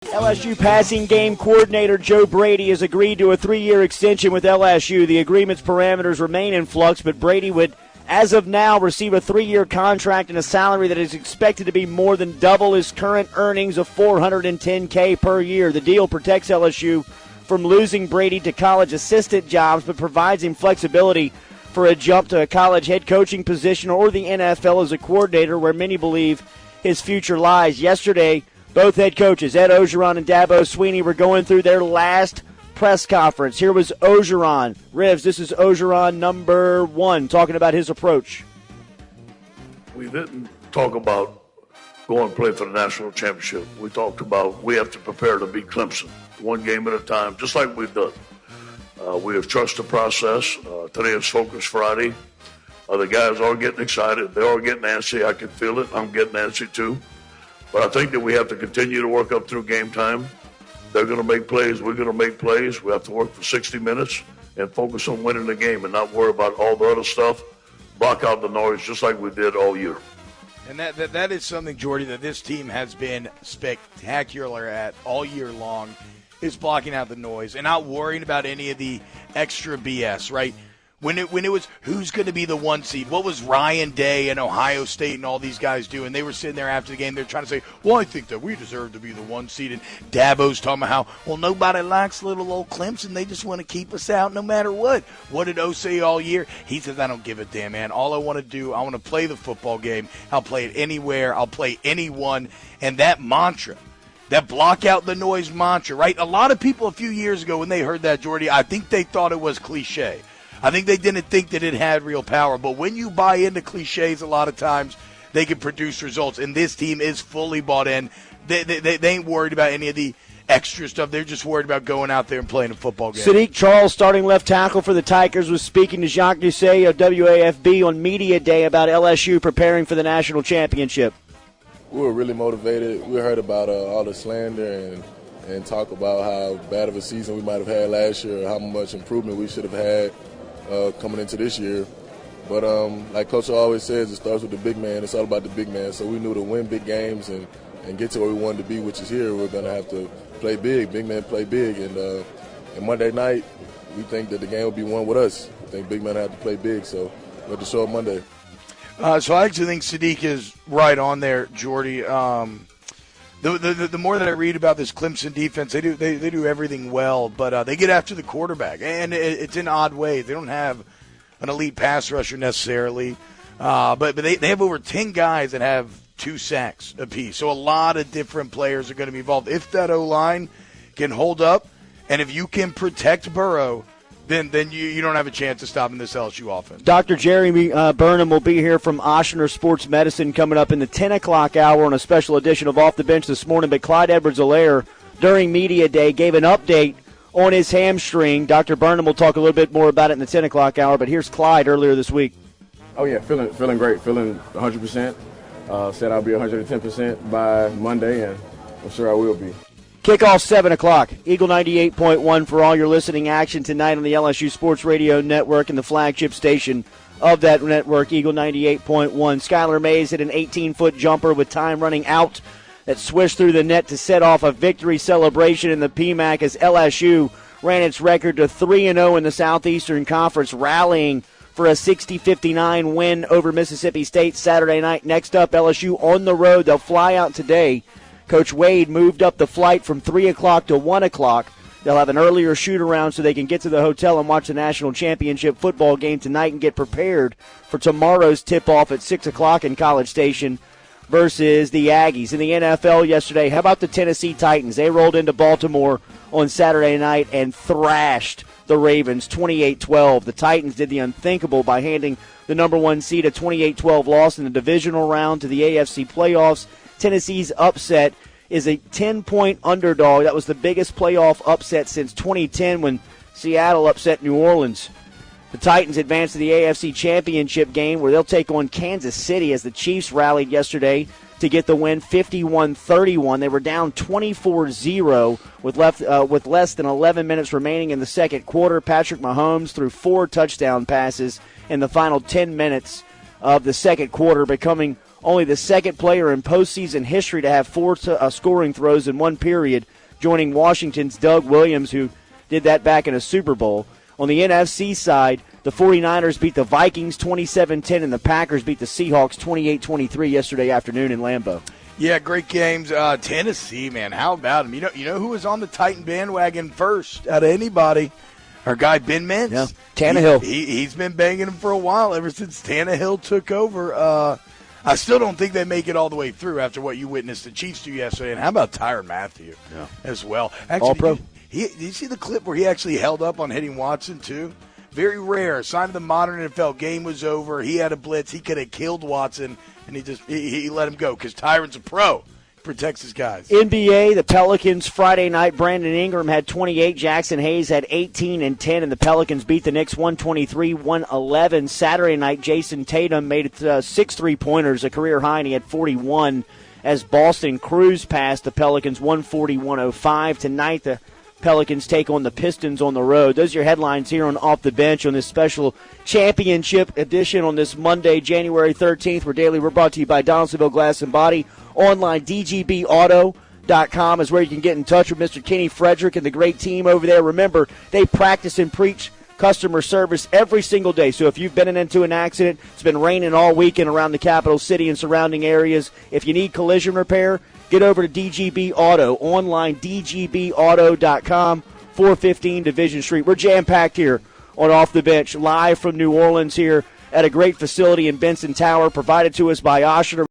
LSU passing game coordinator Joe Brady has agreed to a 3-year extension with LSU. The agreement's parameters remain in flux, but Brady would, as of now, receive a 3-year contract and a salary that is expected to be more than double his current earnings of $410K per year. The deal protects LSU from losing Brady to college assistant jobs, but provides him flexibility for a jump to a college head coaching position or the NFL as a coordinator, where many believe his future lies. Yesterday, both head coaches, Ed Orgeron and Dabo Swinney, were going through their last press conference. Here was Orgeron. Rivs, this is Orgeron number 1, talking about his approach. We didn't talk about going and play for the national championship. We talked about we have to prepare to beat Clemson, one game at a time, just like we've done. We have trusted the process. Today is Focus Friday. The guys are getting excited. They are getting antsy. I can feel it. I'm getting antsy too. But I think that we have to continue to work up through game time. They're going to make plays. We're going to make plays. We have to work for 60 minutes and focus on winning the game and not worry about all the other stuff. Block out the noise just like we did all year. And that is something, Jordy, that this team has been spectacular at all year long, is blocking out the noise and not worrying about any of the extra BS, right? When it was who's going to be the 1 seed, what was Ryan Day and Ohio State and all these guys doing? They were sitting there after the game. They're trying to say, well, I think that we deserve to be the 1 seed. And Dabo's talking about how, well, nobody likes little old Clemson. They just want to keep us out no matter what. What did O say all year? He says, I don't give a damn, man. All I want to do, I want to play the football game. I'll play it anywhere. I'll play anyone. And that mantra, that block out the noise mantra, right? A lot of people a few years ago when they heard that, Jordy, I think they thought it was cliche. I think they didn't think that it had real power. But when you buy into cliches, a lot of times they can produce results. And this team is fully bought in. They ain't worried about any of the extra stuff. They're just worried about going out there and playing a football game. Sadiq Charles, starting left tackle for the Tigers, was speaking to Jacques Doucet of WAFB on Media Day about LSU preparing for the national championship. We were really motivated. We heard about all the slander and talk about how bad of a season we might have had last year, how much improvement we should have had coming into this year. But like Coach always says, it starts with the big man. It's all about the big man. So we knew to win big games and get to where we wanted to be, which is here, we're going to have to play big. Big men play big. And Monday night, we think that the game will be won with us. I think big men have to play big. So we have to show up Monday. So I actually think Sadiq is right on there, Jordy. The more that I read about this Clemson defense, they do everything well, but they get after the quarterback, and it's in odd ways. They don't have an elite pass rusher necessarily, but they have over 10 guys that have 2 sacks apiece. So a lot of different players are going to be involved. If that O-line can hold up, and if you can protect Burrow, then you don't have a chance of stopping this LSU offense. Dr. Jeremy Burnham will be here from Ochsner Sports Medicine coming up in the 10 o'clock hour on a special edition of Off the Bench this morning. But Clyde Edwards-Helaire, during Media Day, gave an update on his hamstring. Dr. Burnham will talk a little bit more about it in the 10 o'clock hour, but here's Clyde earlier this week. Oh, yeah, feeling great, feeling 100%. Said I'll be 110% by Monday, and I'm sure I will be. Kickoff 7 o'clock. Eagle 98.1 for all your listening action tonight on the LSU Sports Radio Network and the flagship station of that network, Eagle 98.1. Skylar Mays hit an 18-foot jumper with time running out that swished through the net to set off a victory celebration in the PMAC as LSU ran its record to 3-0 in the Southeastern Conference, rallying for a 60-59 win over Mississippi State Saturday night. Next up, LSU on the road. They'll fly out today. Coach Wade moved up the flight from 3 o'clock to 1 o'clock. They'll have an earlier shoot-around so they can get to the hotel and watch the national championship football game tonight and get prepared for tomorrow's tip-off at 6 o'clock in College Station versus the Aggies. In the NFL yesterday, how about the Tennessee Titans? They rolled into Baltimore on Saturday night and thrashed the Ravens 28-12. The Titans did the unthinkable by handing the number 1 seed a 28-12 loss in the divisional round to the AFC playoffs. Tennessee's upset is a 10-point underdog. That was the biggest playoff upset since 2010 when Seattle upset New Orleans. The Titans advance to the AFC Championship game where they'll take on Kansas City as the Chiefs rallied yesterday to get the win 51-31. They were down 24-0 with less than 11 minutes remaining in the second quarter. Patrick Mahomes threw 4 touchdown passes in the final 10 minutes of the second quarter, becoming only the second player in postseason history to have 4 scoring throws in one period, joining Washington's Doug Williams, who did that back in a Super Bowl. On the NFC side, the 49ers beat the Vikings 27-10, and the Packers beat the Seahawks 28-23 yesterday afternoon in Lambeau. Yeah, great games. Tennessee, man, how about him? You know who was on the Titan bandwagon first out of anybody? Our guy Ben Mintz. Yeah, Tannehill. He's been banging him for a while, ever since Tannehill took over. I still don't think they make it all the way through after what you witnessed the Chiefs do yesterday. And how about Tyrann Mathieu as well? Actually, All-Pro. Did you see the clip where he actually held up on hitting Watson, too? Very rare. Sign of the modern NFL. Game was over. He had a blitz. He could have killed Watson, and he let him go because Tyrann's a pro. He protects his guys. NBA, the Pelicans, Friday night, Brandon Ingram had 28. Jackson Hayes had 18 and 10, and the Pelicans beat the Knicks 123-111. Saturday night, Jason Tatum made it 6 3-pointers, a career high, and he had 41 as Boston cruised past the Pelicans 140-105. Tonight, the Pelicans take on the Pistons on the road. Those are your headlines here on Off the Bench on this special championship edition on this Monday, January 13th. We're brought to you by Donaldsonville Glass and Body. Online, dgbauto.com is where you can get in touch with Mr. Kenny Frederick and the great team over there. Remember, they practice and preach customer service every single day. So if you've been into an accident, it's been raining all weekend around the capital city and surrounding areas. If you need collision repair, get over to DGB Auto. Online, dgbauto.com, 415 Division Street. We're jam-packed here on Off the Bench, live from New Orleans here at a great facility in Benson Tower, provided to us by Oshner.